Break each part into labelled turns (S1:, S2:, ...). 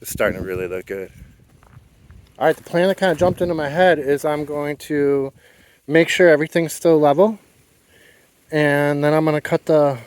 S1: It's starting to really look good. All right, the plan that kind of jumped into my head is I'm going to make sure everything's still level, and then I'm going to cut the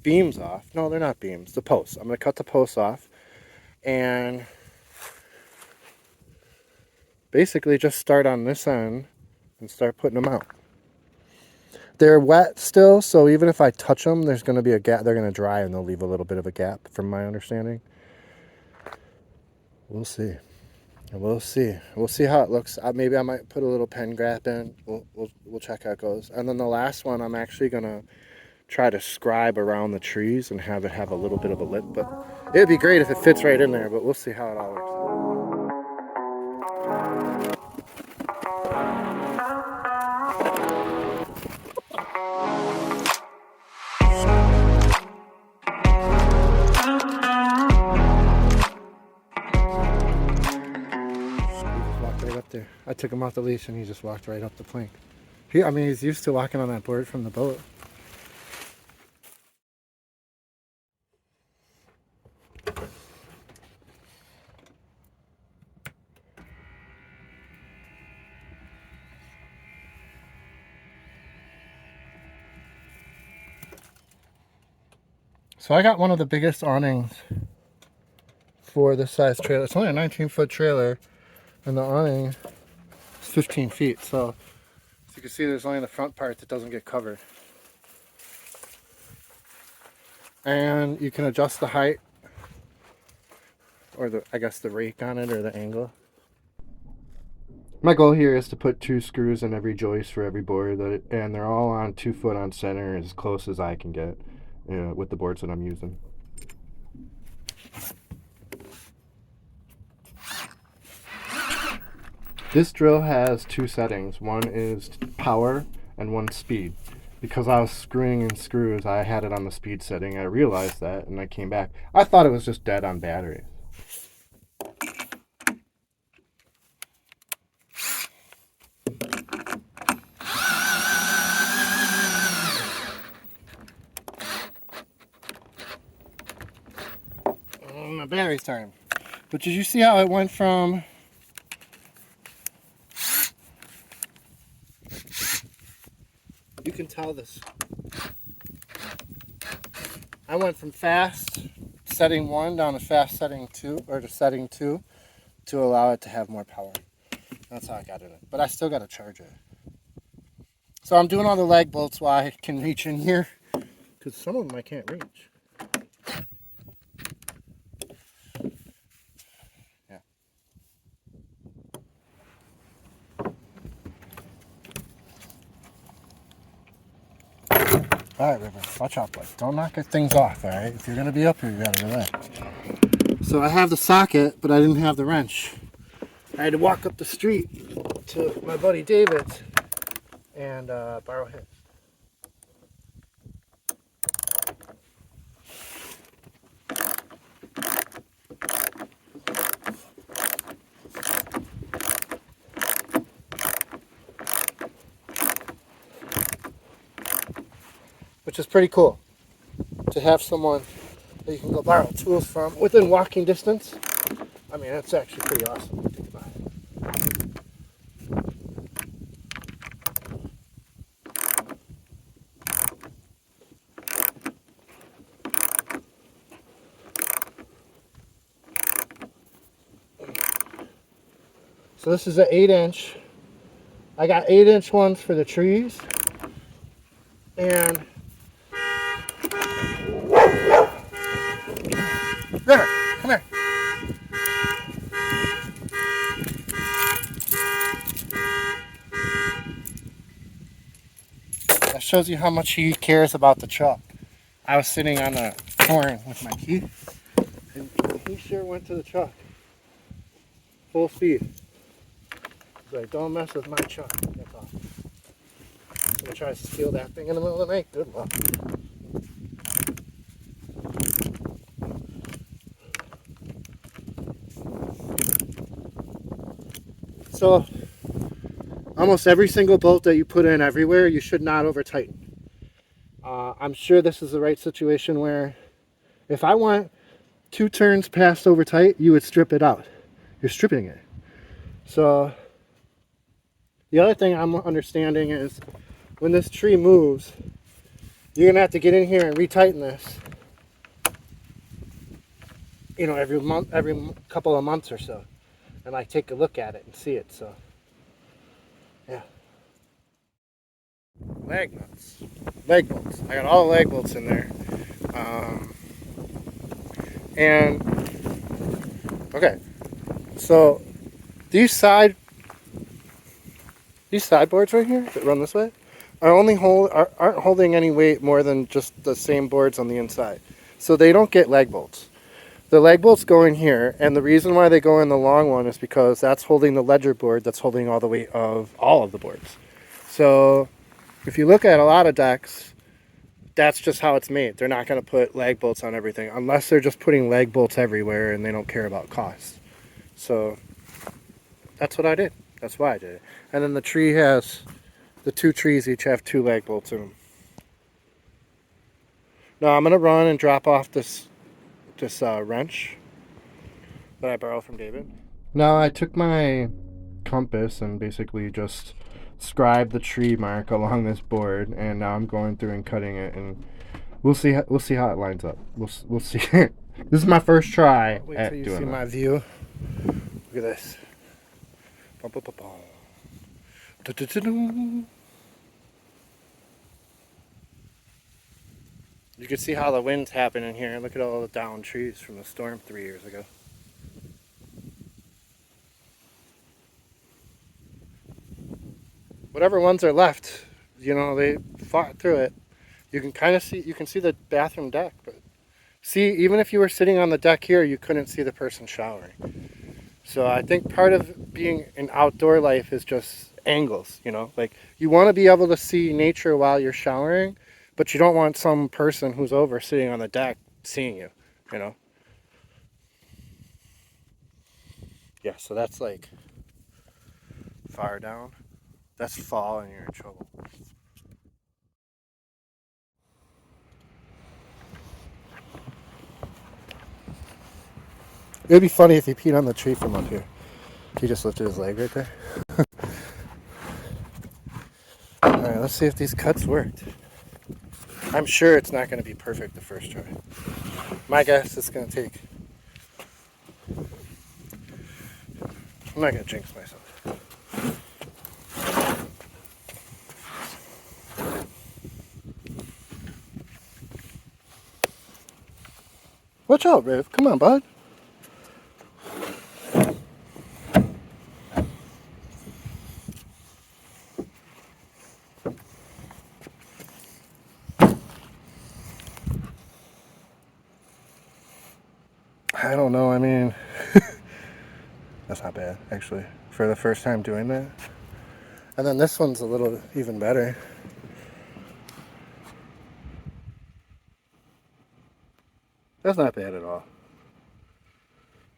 S1: beams off. No, they're not beams, the posts. I'm going to cut the posts off and basically just start on this end and start putting them out. They're wet still, so even if I touch them, there's going to be a gap. They're going to dry and they'll leave a little bit of a gap, from my understanding. We'll see. We'll see. We'll see how it looks. Maybe I might put a little pen grap in. We'll check how it goes. And then the last one, I'm actually going to try to scribe around the trees and have it have a little bit of a lip. But it'd be great if it fits right in there, but we'll see how it all works out. Up there. I took him off the leash and he just walked right up the plank. He's used to walking on that board from the boat. So I got one of the biggest awnings for this size trailer. It's only a 19-foot trailer, and the awning is 15 feet. So as you can see, there's only the front part that doesn't get covered. And you can adjust the height, or I guess the rake on it, or the angle. My goal here is to put 2 screws in every joist for every board, and they're all on 2 foot on center, as close as I can get with the boards that I'm using. This drill has 2 settings. One is power and one speed. Because I was screwing in screws, I had it on the speed setting. I realized that and I came back. I thought it was just dead on battery. My battery's turning. But did you see how it went from you can tell this. I went from fast setting 1 down to fast setting 2, or to setting 2, to allow it to have more power. That's how I got it. But I still got to charge it. So I'm doing all the leg bolts while I can reach in here, because some of them I can't reach. Alright, River, watch out, bud. Don't knock things off, alright? If you're going to be up here, you got to relax. So I have the socket, but I didn't have the wrench. I had to walk up the street to my buddy David's and borrow his. Which is pretty cool to have someone that you can go borrow tools from within walking distance. I mean, that's actually pretty awesome to think about it. So this is an 8-inch. I got 8-inch ones for the trees. And River, come here. That shows you how much he cares about the truck. I was sitting on a horn with my teeth, and he sure went to the truck. Full speed. He's like, don't mess with my truck. That's all. I'm gonna try to steal that thing in the middle of the night. Good luck. So almost every single bolt that you put in everywhere, you should not over tighten. I'm sure this is the right situation where If I want 2 turns passed over tight, you would strip it out. You're stripping it. So the other thing I'm understanding is when this tree moves, you're gonna have to get in here and retighten this, you know, every month, every couple of months or so, and like take a look at it and see it. So yeah. Lag nuts, leg bolts. I got all the leg bolts in there. And okay, so these sideboards right here that run this way aren't holding any weight more than just the same boards on the inside, so they don't get leg bolts. The leg bolts go in here, and the reason why they go in the long one is because that's holding the ledger board that's holding all the weight of all of the boards. So if you look at a lot of decks, that's just how it's made. They're not going to put leg bolts on everything unless they're just putting leg bolts everywhere and they don't care about cost. So that's what I did. That's why I did it. And then the 2 trees each have 2 leg bolts in them. Now I'm going to run and drop off this wrench that I borrowed from David. Now I took my compass and basically just scribed the tree mark along this board, and now I'm going through and cutting it, and we'll see how it lines up. We'll see. This is my first try at doing it. Wait till you see my view. Look at this. You can see how the wind's happening here. Look at all the downed trees from the storm 3 years ago. Whatever ones are left, you know, they fought through it. You can kind of see, you can see the bathroom deck, but see, even if you were sitting on the deck here, you couldn't see the person showering. So I think part of being an outdoor life is just angles, you know, like you want to be able to see nature while you're showering, but you don't want some person who's over sitting on the deck seeing you, you know. Yeah, so that's like far down. That's fall and you're in trouble. It would be funny if he peed on the tree from up here. He just lifted his leg right there. Alright, let's see if these cuts worked. I'm sure it's not going to be perfect the first try. My guess is going to take... I'm not going to jinx myself. Watch out, Riv. Come on, bud. I don't know, I mean, that's not bad, actually, for the first time doing that. And then this one's a little even better. That's not bad at all.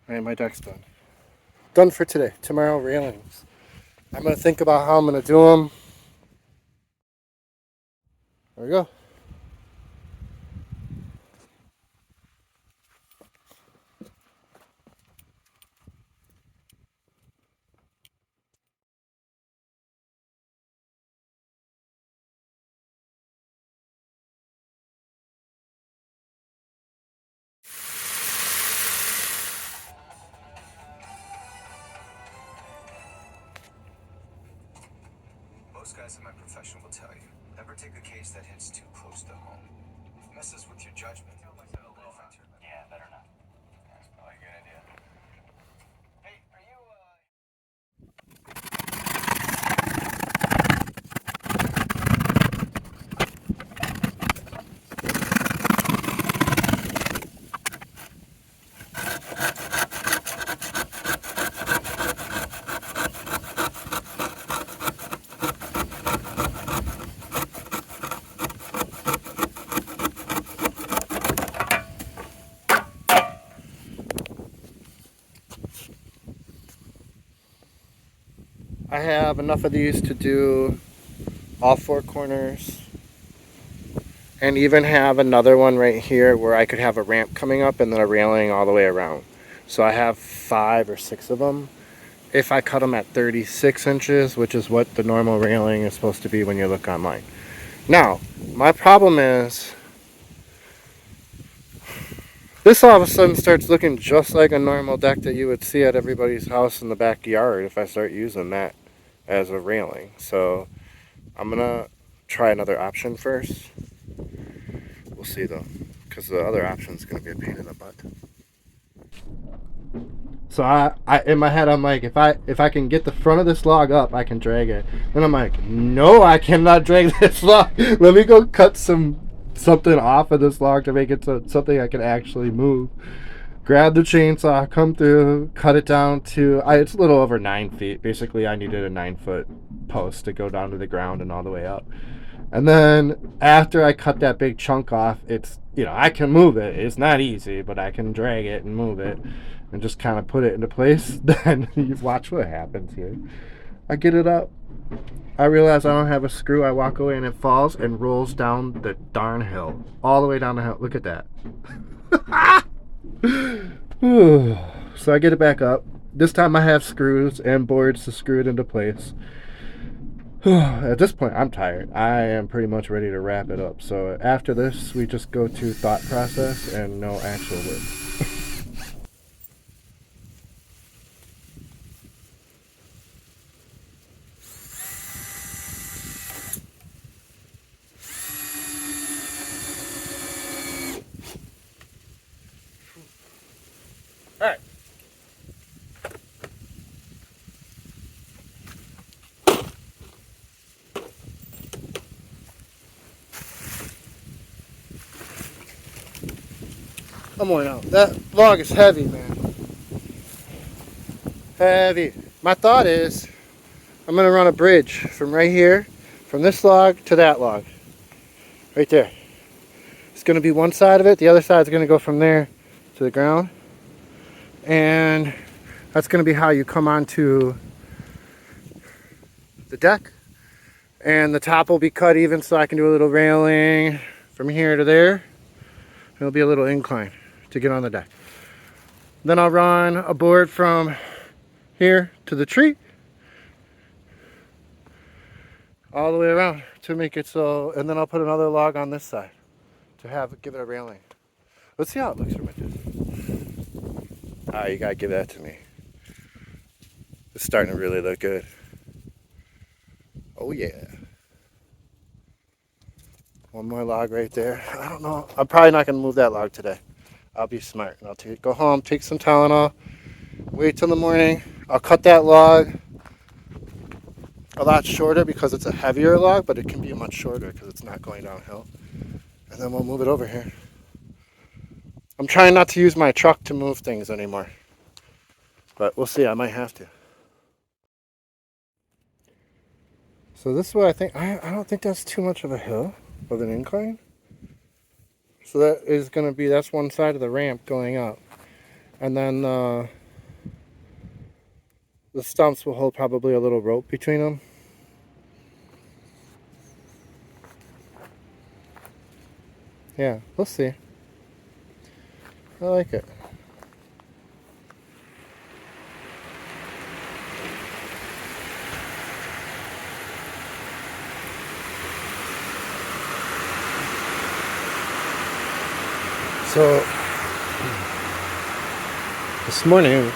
S1: Alright, my deck's done. Done for today. Tomorrow, railings. I'm going to think about how I'm going to do them. There we go.
S2: Most guys in my profession will tell you, never take a case that hits too close to home. It messes with your judgment.
S3: Yeah, better not. That's probably a good idea. Hey, are you,
S1: I have enough of these to do all 4 corners and even have another one right here where I could have a ramp coming up and then a railing all the way around. So I have 5 or 6 of them. If I cut them at 36 inches, which is what the normal railing is supposed to be when you look online. Now, my problem is, this all of a sudden starts looking just like a normal deck that you would see at everybody's house in the backyard if I start using that as a railing. So I'm gonna try another option first. We'll see though, because the other option is gonna be a pain in the butt. So I in my head I'm like, if I can get the front of this log up, I can drag it. Then I'm like, no, I cannot drag this log. Let me go cut something off of this log to make it something I can actually move. Grab the chainsaw, come through, cut it down to it's a little over 9 feet. Basically, I needed a 9-foot post to go down to the ground and all the way up. And then after I cut that big chunk off, it's, I can move it. It's not easy, but I can drag it and move it and just kind of put it into place. Then you watch what happens here. I get it up. I realize I don't have a screw. I walk away and it falls and rolls down the darn hill. All the way down the hill. Look at that. So I get it back up. This time I have screws and boards to screw it into place. At this point, I'm tired. I am pretty much ready to wrap it up. So after this, we just go to thought process and no actual work. All right. I'm worn out. That log is heavy, man. Heavy. My thought is, I'm gonna run a bridge from right here, from this log to that log. Right there. It's gonna be one side of it, the other side is gonna go from there to the ground. And that's gonna be how you come onto the deck. And the top will be cut even so I can do a little railing from here to there. It'll be a little incline to get on the deck. Then I'll run a board from here to the tree all the way around to make it so, and then I'll put another log on this side to give it a railing. Let's see how it looks from it. You gotta give that to me. It's starting to really look good. Oh yeah. One more log right there. I don't know. I'm probably not gonna move that log today. I'll be smart and I'll go home, take some Tylenol, wait till the morning. I'll cut that log a lot shorter because it's a heavier log, but it can be much shorter because it's not going downhill. And then we'll move it over here. I'm trying not to use my truck to move things anymore, but we'll see. I might have to. So this is what I think. I don't think that's too much of a hill with an incline. So that is going to be, that's one side of the ramp going up. And then the stumps will hold probably a little rope between them. Yeah, we'll see. I like it. So, this morning,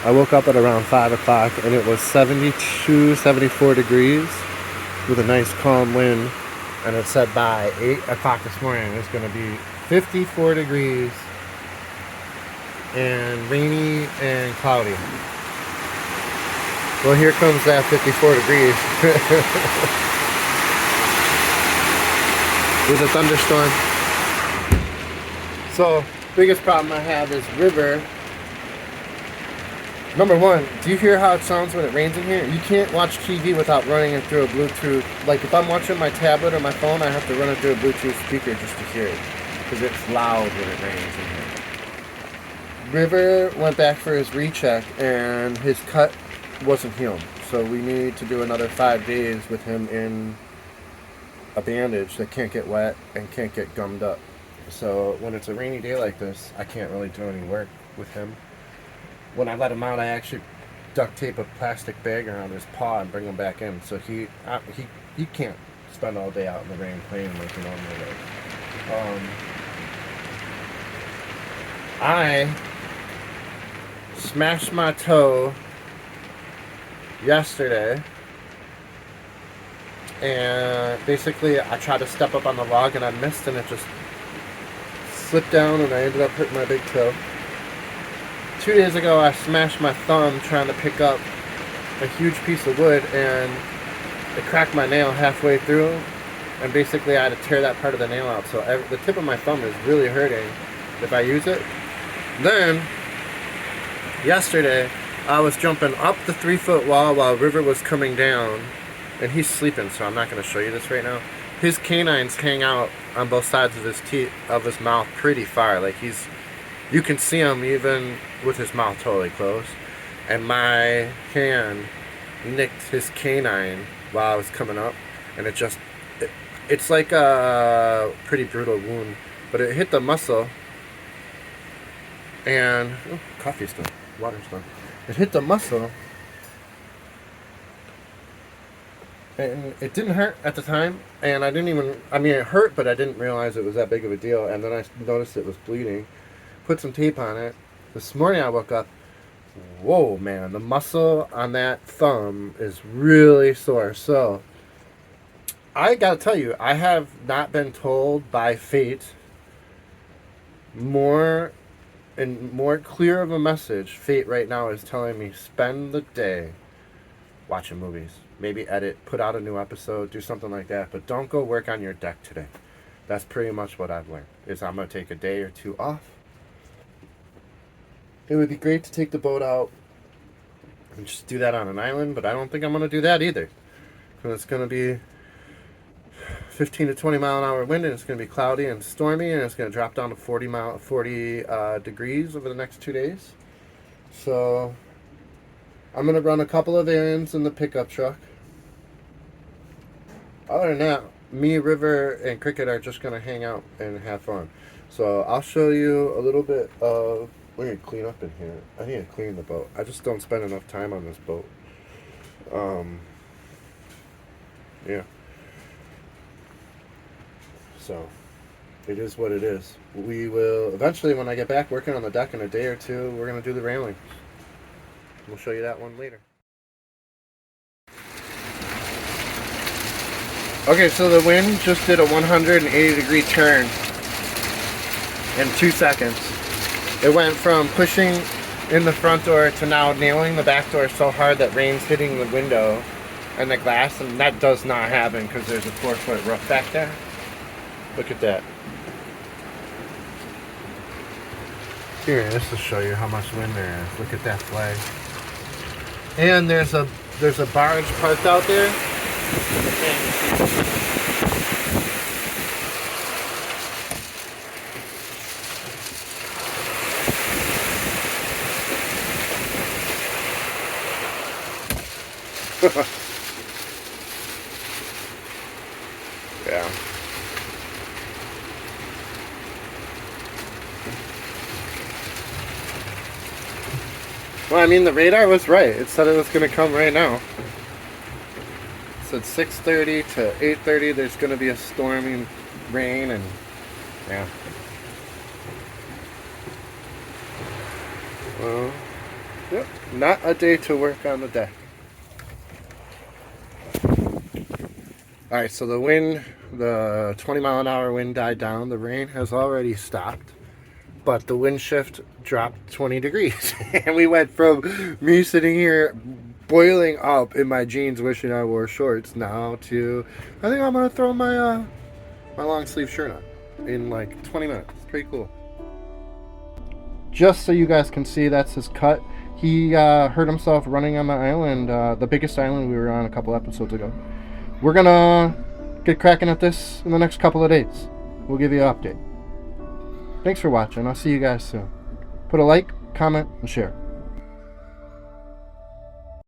S1: I woke up at around 5 o'clock and it was 72, 74 degrees with a nice calm wind. And it said by 8 o'clock this morning, it's going to be 54 degrees and rainy and cloudy. Well, here comes that 54 degrees with a thunderstorm. So, biggest problem I have is river. Number one, do you hear how it sounds when it rains in here? You can't watch TV without running it through a Bluetooth. Like if I'm watching my tablet or my phone, I have to run it through a Bluetooth speaker just to hear it. Because it's loud when it rains in here. River went back for his recheck and his cut wasn't healed. So we need to do another 5 days with him in a bandage that can't get wet and can't get gummed up. So when it's a rainy day like this, I can't really do any work with him. When I let him out, I actually duct tape a plastic bag around his paw and bring him back in. So he can't spend all day out in the rain playing like he normally does. I smashed my toe yesterday, and basically I tried to step up on the log and I missed, and it just slipped down and I ended up hurting my big toe. 2 days ago I smashed my thumb trying to pick up a huge piece of wood, and it cracked my nail halfway through, and basically I had to tear that part of the nail out, so the tip of my thumb is really hurting if I use it. Then yesterday I was jumping up the 3-foot wall while River was coming down, and he's sleeping, so I'm not going to show you this right now. His canines hang out on both sides of his teeth, of his mouth, pretty far. Like you can see him even with his mouth totally closed. And my hand nicked his canine while I was coming up, and it's like a pretty brutal wound, but it hit the muscle, and coffee's done, water's done. It hit the muscle, and it didn't hurt at the time, and it hurt, but I didn't realize it was that big of a deal, and then I noticed it was bleeding. Put some tape on it. This morning I woke up, whoa man, the muscle on that thumb is really sore. So I gotta tell you, I have not been told by fate more clear of a message. Fate right now is telling me spend the day watching movies, maybe edit, put out a new episode, do something like that, but don't go work on your deck today. That's pretty much what I've learned, is I'm gonna take a day or two off. It would be great to take the boat out and just do that on an island, but I don't think I'm going to do that either. Because it's going to be 15 to 20 mile an hour wind, and it's going to be cloudy and stormy, and it's going to drop down to 40 degrees over the next 2 days. So I'm going to run a couple of errands in the pickup truck. Other than that, me, River, and Cricket are just going to hang out and have fun. So I'll show you a little bit of... We need to clean up in here. I need to clean the boat. I just don't spend enough time on this boat. Yeah. So, it is what it is. We will, eventually when I get back working on the deck in a day or two, we're going to do the railings. We'll show you that one later. Okay, so the wind just did a 180-degree turn in 2 seconds. It went from pushing in the front door to now nailing the back door so hard that rain's hitting the window and the glass, and that does not happen because there's a 4-foot roof back there. Look at that. Here, this will show you how much wind there is. Look at that flag. And there's a barge parked out there. Yeah. Well, I mean, the radar was right. It said it was going to come right now. It said 6:30 to 8:30 there's going to be a stormy rain, and yeah. Well, yep, not a day to work on the deck. Alright, so the wind, the 20-mile-an-hour wind died down. The rain has already stopped, but the wind shift dropped 20 degrees. And we went from me sitting here boiling up in my jeans wishing I wore shorts now to, I think I'm going to throw my my long sleeve shirt on in like 20 minutes. It's pretty cool. Just so you guys can see, that's his cut. He hurt himself running on the island, the biggest island we were on a couple episodes ago. We're gonna get cracking at this in the next couple of days. We'll give you an update. Thanks for watching. I'll see you guys soon. Put a like, comment, and share.